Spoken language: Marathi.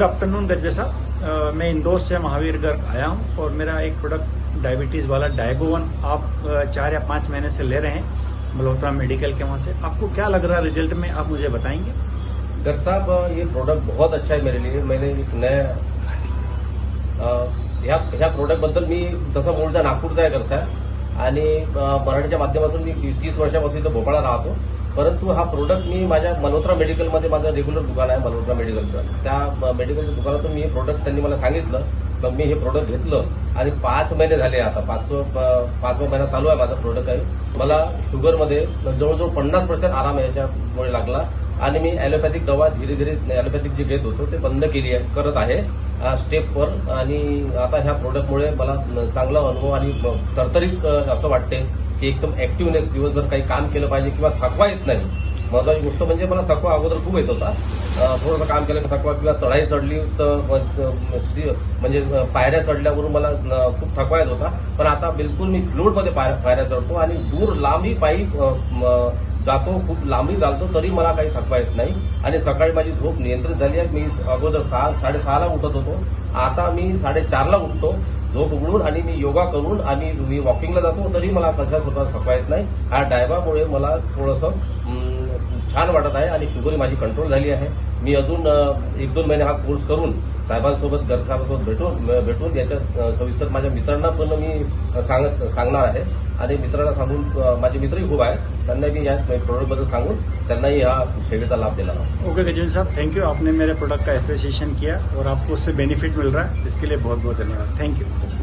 गुड आफ्टरनून गजबे साहब, मैं इंदौर से महावीर गर्ग आया हूं और मेरा एक प्रोडक्ट डायबिटीज वाला डायगोवन आप 4 या 5 महीने से ले रहे हैं मल्होत्रा मेडिकल के वहां से। आपको क्या लग रहा है रिजल्ट में, आप मुझे बताएंगे? गर्ग साहब, ये प्रोडक्ट बहुत अच्छा आहे मेरे लिए। मैंने एक नया ह्या प्रोडक्टबद्दल मी तसं मूळचा नागपूरचा आहे गर्ग साहेब आणि मराठीच्या माध्यमातून मी 30 वर्षापासून इथं भोपाळला राहतो। परंतु हा प्रोडक्ट मी माझ्या मल्होत्रा मेडिकलमध्ये माझं रेग्युलर दुकान आहे मल्होत्रा मेडिकलचं, त्या मेडिकलच्या दुकानातून मी हे प्रोडक्ट त्यांनी मला सांगितलं, तर मी हे प्रोडक्ट घेतलं आणि 5 महिने झाले। आता पाचवा महिना चालू आहे माझा प्रोडक्ट आहे। मला शुगरमध्ये जवळजवळ 50% आराम याच्यामुळे लागला आणि मी ॲलोपॅथिक दवा धीरे धीरे ॲलोपॅथिक जे घेत होतो ते बंद करत आहे स्टेपवर। आणि आता ह्या प्रोडक्टमुळे मला चांगला अनुभव आणि तरतरीत असं वाटते की एकदम ऍक्टिव्हनेस, दिवसभर काही काम केलं पाहिजे किंवा थकवा येत नाही। महत्वाची गोष्ट म्हणजे मला थकवा अगोदर खूप येत होता, थोडंसं काम केलं की थकवा किंवा चढाई चढली तर म्हणजे पायऱ्या चढल्यावरून मला खूप थकवा येत होता। पण आता बिलकुल मी फ्लोटमध्ये पायऱ्या चढतो आणि दूर लांबही पायी जातो, खूप लांबी चालतो, तरी मला काही थकवा येत नाही। आणि सकाळी माझी झोप नियंत्रित झाली आहे। मी अगोदर 6:30ला उठत होतो, आता मी 4:30ला उठतो झोप उघडून आणि मी योगा करून आणि मी वॉकिंगला जातो, तरी मला कशा स्वतः थकवा येत नाही। हा डायबामुळे मला थोडंसं छान वाटत आहे आणि शुगर माझी कंट्रोल झाली आहे। मी अजून 1-2 महिने हा कोर्स करून साहेबांसोबत गर्गसाहेबांसोबत भेटून याच्या सविस्तर माझ्या मित्रांना पण मी सांगणार आहे आणि मित्रांना सांगून माझे मित्रही खूप आहेत, त्यांना मी या प्रोडक्टबद्दल सांगून त्यांनाही हा सेवेचा लाभ देणार आहे। ओके गजेंद्र साहब, थैंक यू, आपने मेरे प्रोडक्ट का एप्रिसिएशन किया और आपको उससे बेनिफिट मिल रहा है, इसके लिए बहुत बहुत धन्यवाद। Thank you.